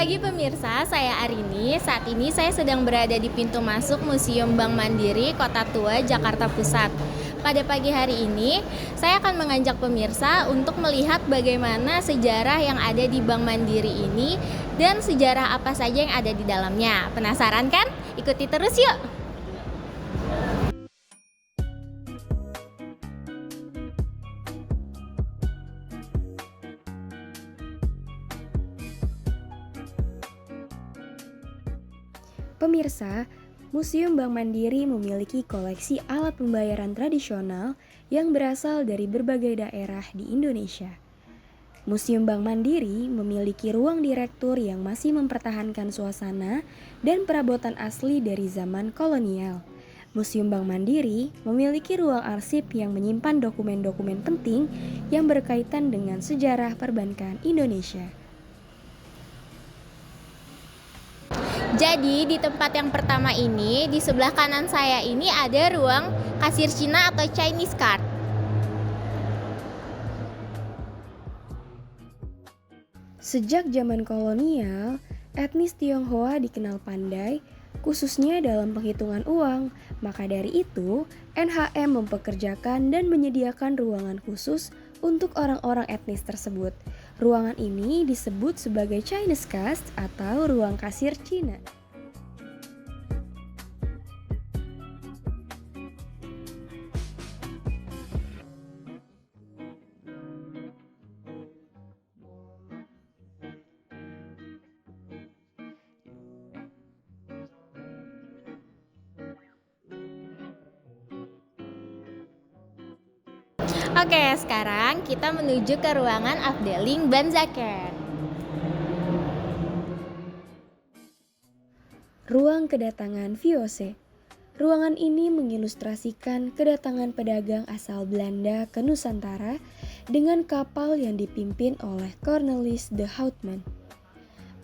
pagi pemirsa, saya Arini. Saat ini saya sedang berada di pintu masuk Museum Bank Mandiri Kota Tua, Jakarta Pusat. Pada pagi hari ini, saya akan mengajak pemirsa untuk melihat bagaimana sejarah yang ada di Bank Mandiri ini dan sejarah apa saja yang ada di dalamnya. Penasaran kan? Ikuti terus yuk! Pemirsa, Museum Bank Mandiri memiliki koleksi alat pembayaran tradisional yang berasal dari berbagai daerah di Indonesia. Museum Bank Mandiri memiliki ruang direktur yang masih mempertahankan suasana dan perabotan asli dari zaman kolonial. Museum Bank Mandiri memiliki ruang arsip yang menyimpan dokumen-dokumen penting yang berkaitan dengan sejarah perbankan Indonesia. Jadi di tempat yang pertama ini, di sebelah kanan saya ini ada ruang kasir Cina atau Chinese card. Sejak zaman kolonial, etnis Tionghoa dikenal pandai, khususnya dalam penghitungan uang. Maka dari itu, NHM mempekerjakan dan menyediakan ruangan khusus untuk orang-orang etnis tersebut. Ruangan ini disebut sebagai Chinese Cast atau ruang kasir Cina. Oke, sekarang kita menuju ke ruangan Afdeling Banzaker. Ruang kedatangan VOC. Ruangan ini mengilustrasikan kedatangan pedagang asal Belanda ke Nusantara dengan kapal yang dipimpin oleh Cornelis de Houtman.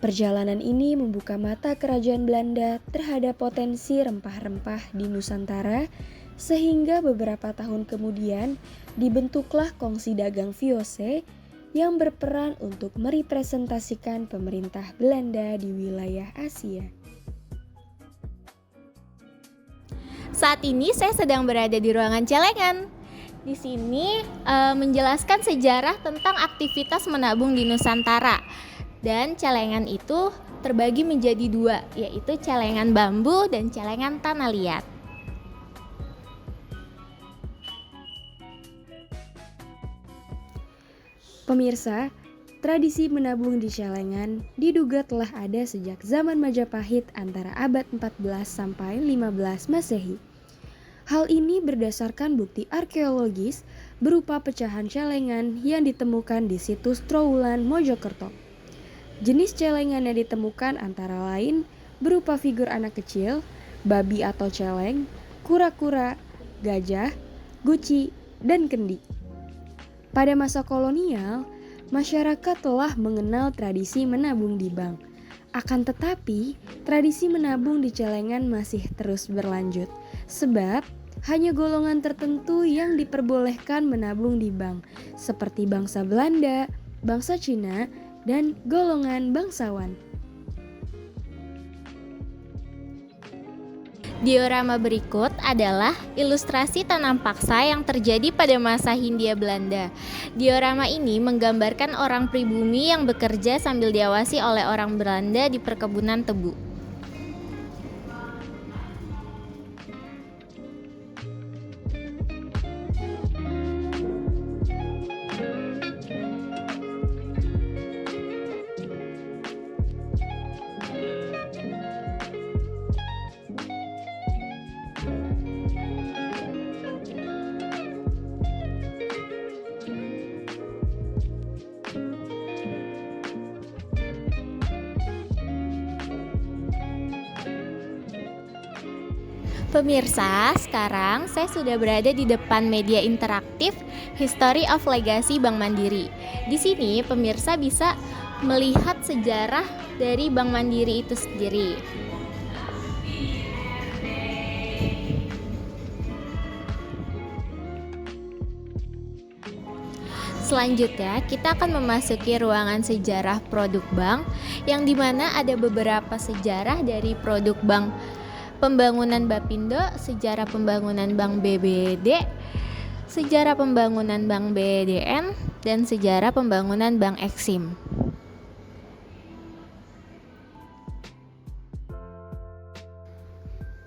Perjalanan ini membuka mata kerajaan Belanda terhadap potensi rempah-rempah di Nusantara, sehingga beberapa tahun kemudian dibentuklah Kongsi Dagang VOC yang berperan untuk merepresentasikan pemerintah Belanda di wilayah Asia. Saat ini saya sedang berada di ruangan celengan. Di sini menjelaskan sejarah tentang aktivitas menabung di Nusantara. Dan celengan itu terbagi menjadi dua, yaitu celengan bambu dan celengan tanah liat. Pemirsa, tradisi menabung di celengan diduga telah ada sejak zaman Majapahit antara abad 14 sampai 15 Masehi. Hal ini berdasarkan bukti arkeologis berupa pecahan celengan yang ditemukan di situs Trowulan, Mojokerto. Jenis celengan yang ditemukan antara lain berupa figur anak kecil, babi atau celeng, kura-kura, gajah, guci, dan kendi. Pada masa kolonial, masyarakat telah mengenal tradisi menabung di bank. Akan tetapi, tradisi menabung di celengan masih terus berlanjut, sebab hanya golongan tertentu yang diperbolehkan menabung di bank, seperti bangsa Belanda, bangsa Cina, dan golongan bangsawan. Diorama berikut adalah ilustrasi tanam paksa yang terjadi pada masa Hindia Belanda. Diorama ini menggambarkan orang pribumi yang bekerja sambil diawasi oleh orang Belanda di perkebunan tebu. Pemirsa, sekarang saya sudah berada di depan media interaktif History of Legacy Bank Mandiri. Di sini pemirsa bisa melihat sejarah dari Bank Mandiri itu sendiri. Selanjutnya, kita akan memasuki ruangan sejarah produk bank yang dimana ada beberapa sejarah dari produk bank pembangunan Bapindo, sejarah pembangunan Bank BBD, sejarah pembangunan Bank BDN, dan sejarah pembangunan Bank Eksim.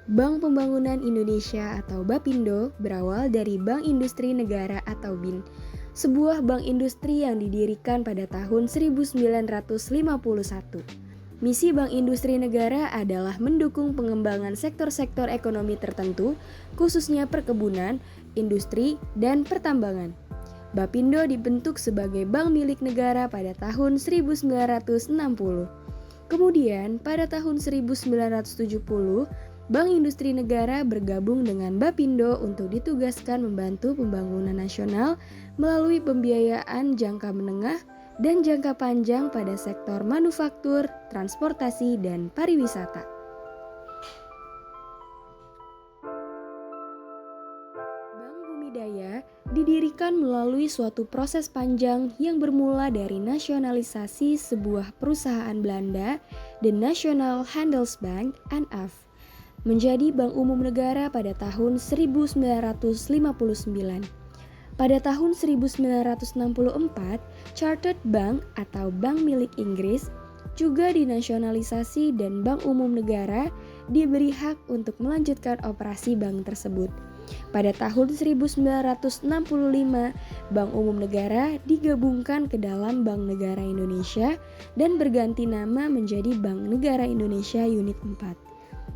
Bank Pembangunan Indonesia atau Bapindo berawal dari Bank Industri Negara atau BIN, sebuah bank industri yang didirikan pada tahun 1951. Misi Bank Industri Negara adalah mendukung pengembangan sektor-sektor ekonomi tertentu, khususnya perkebunan, industri, dan pertambangan. Bapindo dibentuk sebagai bank milik negara pada tahun 1960. Kemudian, pada tahun 1970, Bank Industri Negara bergabung dengan Bapindo untuk ditugaskan membantu pembangunan nasional melalui pembiayaan jangka menengah dan jangka panjang pada sektor manufaktur, transportasi, dan pariwisata. Bank Bumidaya didirikan melalui suatu proses panjang yang bermula dari nasionalisasi sebuah perusahaan Belanda, The National Handelsbank (NF), menjadi Bank Umum Negara pada tahun 1959. Pada tahun 1964, Chartered Bank atau bank milik Inggris juga dinasionalisasi dan Bank Umum Negara diberi hak untuk melanjutkan operasi bank tersebut. Pada tahun 1965, Bank Umum Negara digabungkan ke dalam Bank Negara Indonesia dan berganti nama menjadi Bank Negara Indonesia Unit 4.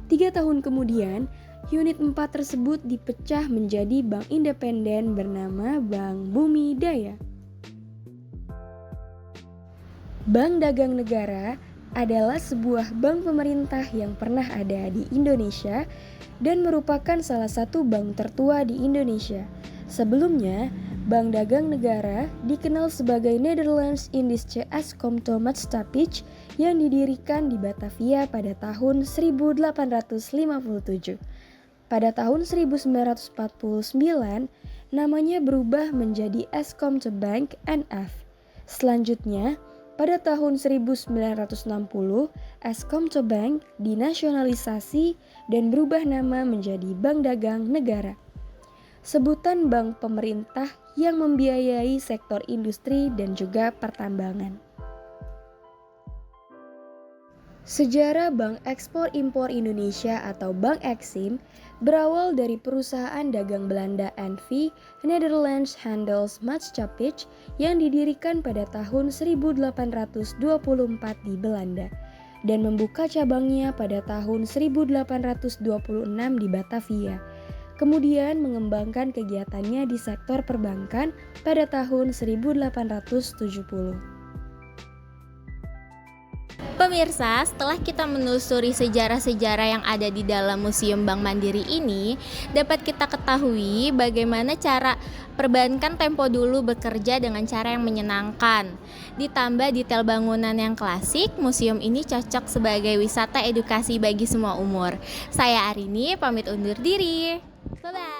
3 tahun kemudian, Unit 4 tersebut dipecah menjadi bank independen bernama Bank Bumidaya. Bank Dagang Negara adalah sebuah bank pemerintah yang pernah ada di Indonesia dan merupakan salah satu bank tertua di Indonesia. Sebelumnya, Bank Dagang Negara dikenal sebagai Nederlands Indische Escomto Maatschappij yang didirikan di Batavia pada tahun 1857. Pada tahun 1949, namanya berubah menjadi Escomte Bank NF. Selanjutnya, pada tahun 1960, Escomte Bank dinasionalisasi dan berubah nama menjadi Bank Dagang Negara. Sebutan bank pemerintah yang membiayai sektor industri dan juga pertambangan. Sejarah Bank Ekspor Impor Indonesia atau Bank Eksim berawal dari perusahaan dagang Belanda NV, Nederlands Handels Maatschappij, yang didirikan pada tahun 1824 di Belanda dan membuka cabangnya pada tahun 1826 di Batavia. Kemudian mengembangkan kegiatannya di sektor perbankan pada tahun 1870. Pemirsa, setelah kita menelusuri sejarah-sejarah yang ada di dalam Museum Bank Mandiri ini, dapat kita ketahui bagaimana cara perbankan tempo dulu bekerja dengan cara yang menyenangkan. Ditambah detail bangunan yang klasik, museum ini cocok sebagai wisata edukasi bagi semua umur. Saya Arini, pamit undur diri. Bye-bye.